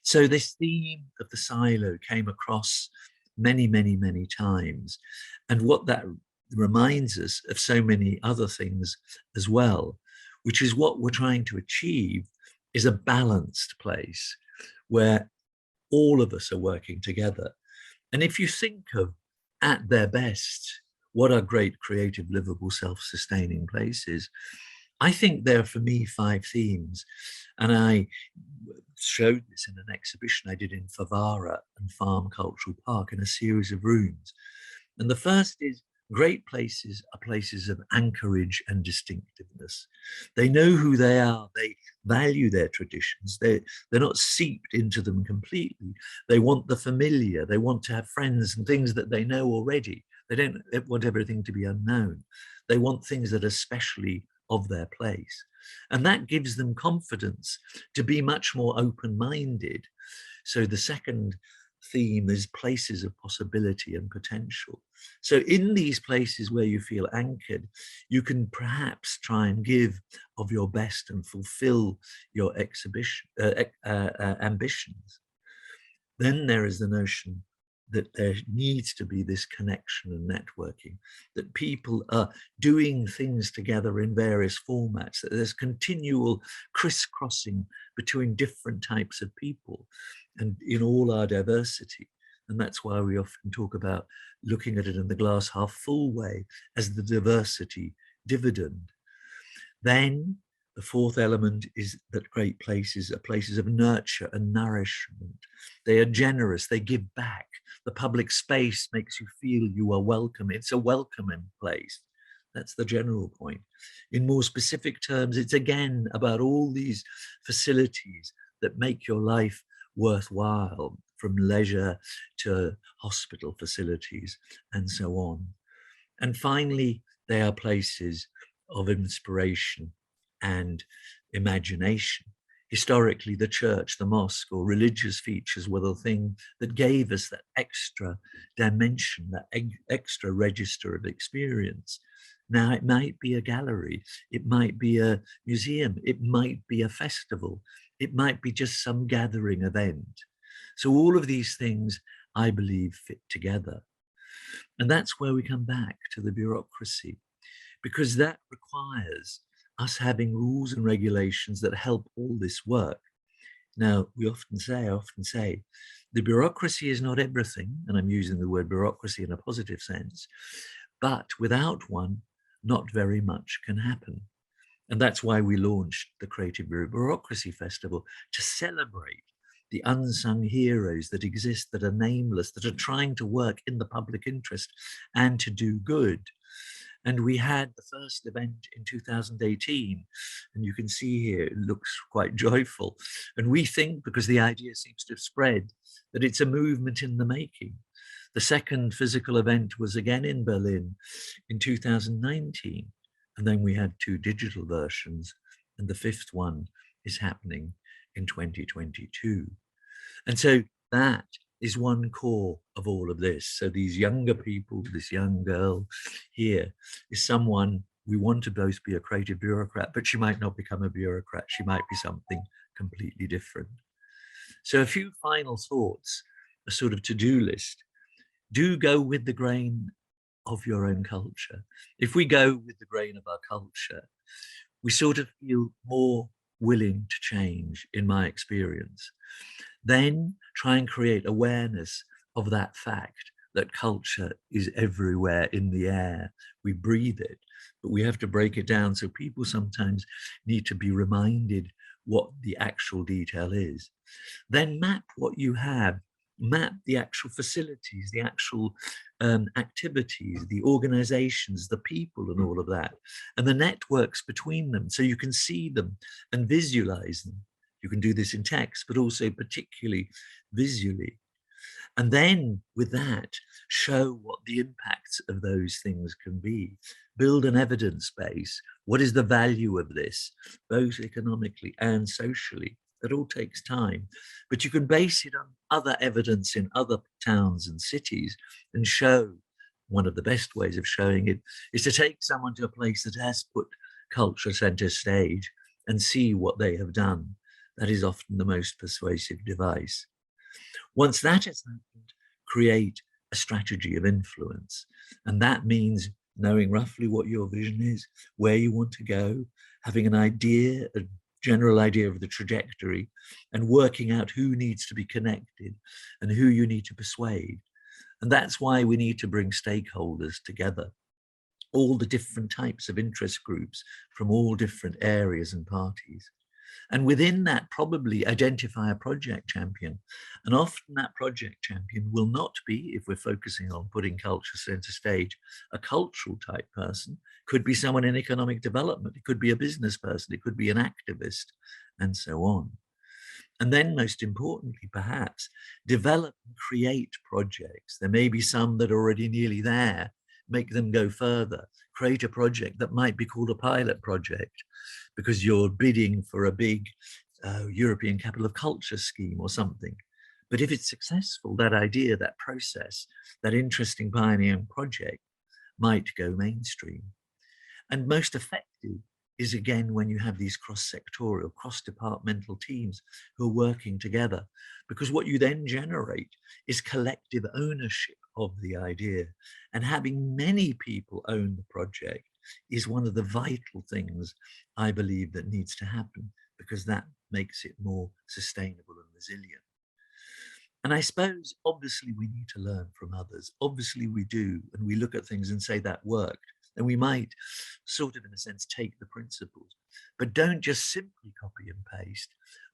So this theme of the silo came across many, many, many times. And what that reminds us of so many other things as well, which is what we're trying to achieve is a balanced place where all of us are working together. And if you think of, at their best, what are great, creative, livable, self-sustaining places, I think there are, for me, 5 themes. And I showed this in an exhibition I did in Favara and Farm Cultural Park in a series of rooms. And the first is, great places are places of anchorage and distinctiveness. They know who they are. They value their traditions. They're not seeped into them completely. They want the familiar. They want to have friends and things that they know already. They don't want everything to be unknown. They want things that are specially of their place. And that gives them confidence to be much more open-minded. So the second theme is places of possibility and potential. So in these places where you feel anchored, you can perhaps try and give of your best and fulfill your ambitions. Then there is the notion that there needs to be this connection and networking, that people are doing things together in various formats, that there's continual crisscrossing between different types of people and in all our diversity. And that's why we often talk about looking at it in the glass half full way as the diversity dividend. Then the fourth element is that great places are places of nurture and nourishment. They are generous, they give back. The public space makes you feel you are welcome. It's a welcoming place. That's the general point. In more specific terms, it's again about all these facilities that make your life worthwhile, from leisure to hospital facilities and so on. And finally, they are places of inspiration and imagination. Historically, the church, the mosque, or religious features were the thing that gave us that extra dimension, that extra register of experience. Now, it might be a gallery, it might be a museum, it might be a festival, it might be just some gathering event. So all of these things, I believe, fit together. And that's where we come back to the bureaucracy, because that requires us having rules and regulations that help all this work. Now, I often say, the bureaucracy is not everything, and I'm using the word bureaucracy in a positive sense, but without one, not very much can happen. And that's why we launched the Creative Bureaucracy Festival, to celebrate the unsung heroes that exist, that are nameless, that are trying to work in the public interest and to do good. And we had the first event in 2018, and you can see here, it looks quite joyful. And we think, because the idea seems to have spread, that it's a movement in the making. The second physical event was again in Berlin in 2019. And then we had 2 digital versions, and the 5th one is happening in 2022. And so that is one core of all of this. So these younger people, this young girl here is someone, we want to both be a creative bureaucrat, but she might not become a bureaucrat. She might be something completely different. So a few final thoughts, a sort of to-do list. Do go with the grain of your own culture. If we go with the grain of our culture, we sort of feel more willing to change, in my experience. Then try and create awareness of that fact that culture is everywhere in the air. We breathe it, but we have to break it down. So people sometimes need to be reminded what the actual detail is. Then map what you have. Map the actual facilities, the actual activities, the organizations, the people and all of that, and the networks between them, so you can see them and visualize them. You can do this in text, but also particularly visually. And then with that, show what the impacts of those things can be. Build an evidence base. What is the value of this, both economically and socially? That all takes time, but you can base it on other evidence in other towns and cities and show. One of the best ways of showing it is to take someone to a place that has put culture center stage and see what they have done. That is often the most persuasive device. Once that has happened, create a strategy of influence. And that means knowing roughly what your vision is, where you want to go, having an idea, a general idea of the trajectory, and working out who needs to be connected and who you need to persuade. And that's why we need to bring stakeholders together, all the different types of interest groups from all different areas and parties. And within that, probably identify a project champion. And often that project champion will not be, if we're focusing on putting culture center stage, a cultural type person. Could be someone in economic development. It could be a business person. It could be an activist, and so on. And then most importantly, perhaps, develop and create projects. There may be some that are already nearly there. Make them go further. Create a project that might be called a pilot project because you're bidding for a big European Capital of Culture scheme or something. But if it's successful, that idea, that process, that interesting pioneering project might go mainstream. And most effective is, again, when you have these cross-sectorial, cross-departmental teams who are working together, because what you then generate is collective ownership of the idea. And having many people own the project is one of the vital things I believe that needs to happen, because that makes it more sustainable and resilient. And I suppose, obviously, we need to learn from others. Obviously, we do. And we look at things and say that worked. And we might sort of, in a sense, take the principles. But don't just simply copy and paste.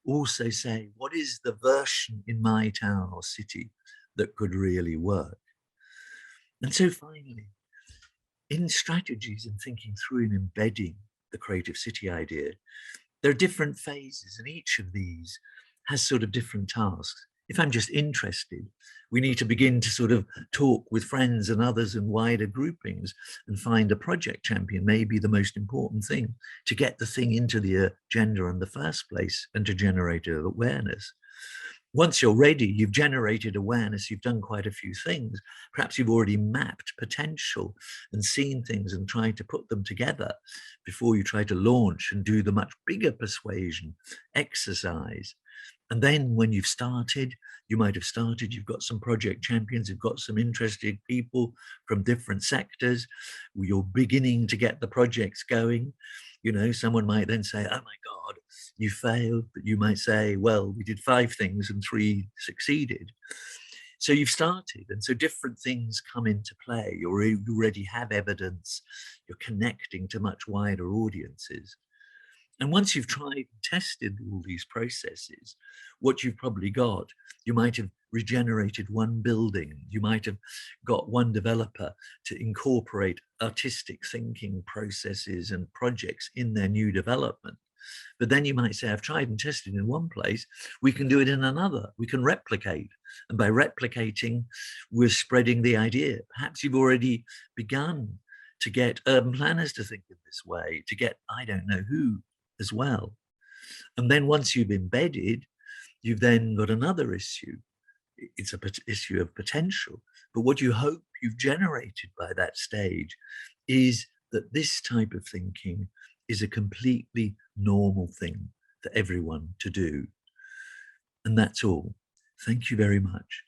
Also say, what is the version in my town or city that could really work? And so finally, in strategies and thinking through and embedding the creative city idea, there are different phases, and each of these has sort of different tasks. If I'm just interested, we need to begin to sort of talk with friends and others and wider groupings and find a project champion may be the most important thing to get the thing into the agenda in the first place and to generate awareness. Once you're ready, you've generated awareness, you've done quite a few things. Perhaps you've already mapped potential and seen things and tried to put them together before you try to launch and do the much bigger persuasion exercise. And then when you've started, you might have started, you've got some project champions, you've got some interested people from different sectors. You're beginning to get the projects going. You know, someone might then say, oh my God, you failed. But you might say, well, we did 5 things and 3 succeeded. So you've started. And so different things come into play. You already have evidence. You're connecting to much wider audiences. And once you've tried and tested all these processes, what you've probably got, you might have regenerated one building. You might have got one developer to incorporate artistic thinking processes and projects in their new development. But then you might say, I've tried and tested in one place, we can do it in another. We can replicate. And by replicating, we're spreading the idea. Perhaps you've already begun to get urban planners to think in this way, to get, I don't know who, as well. And then once you've embedded, you've then got another issue. It's an issue of potential. But what you hope you've generated by that stage is that this type of thinking is a completely normal thing for everyone to do. And that's all. Thank you very much.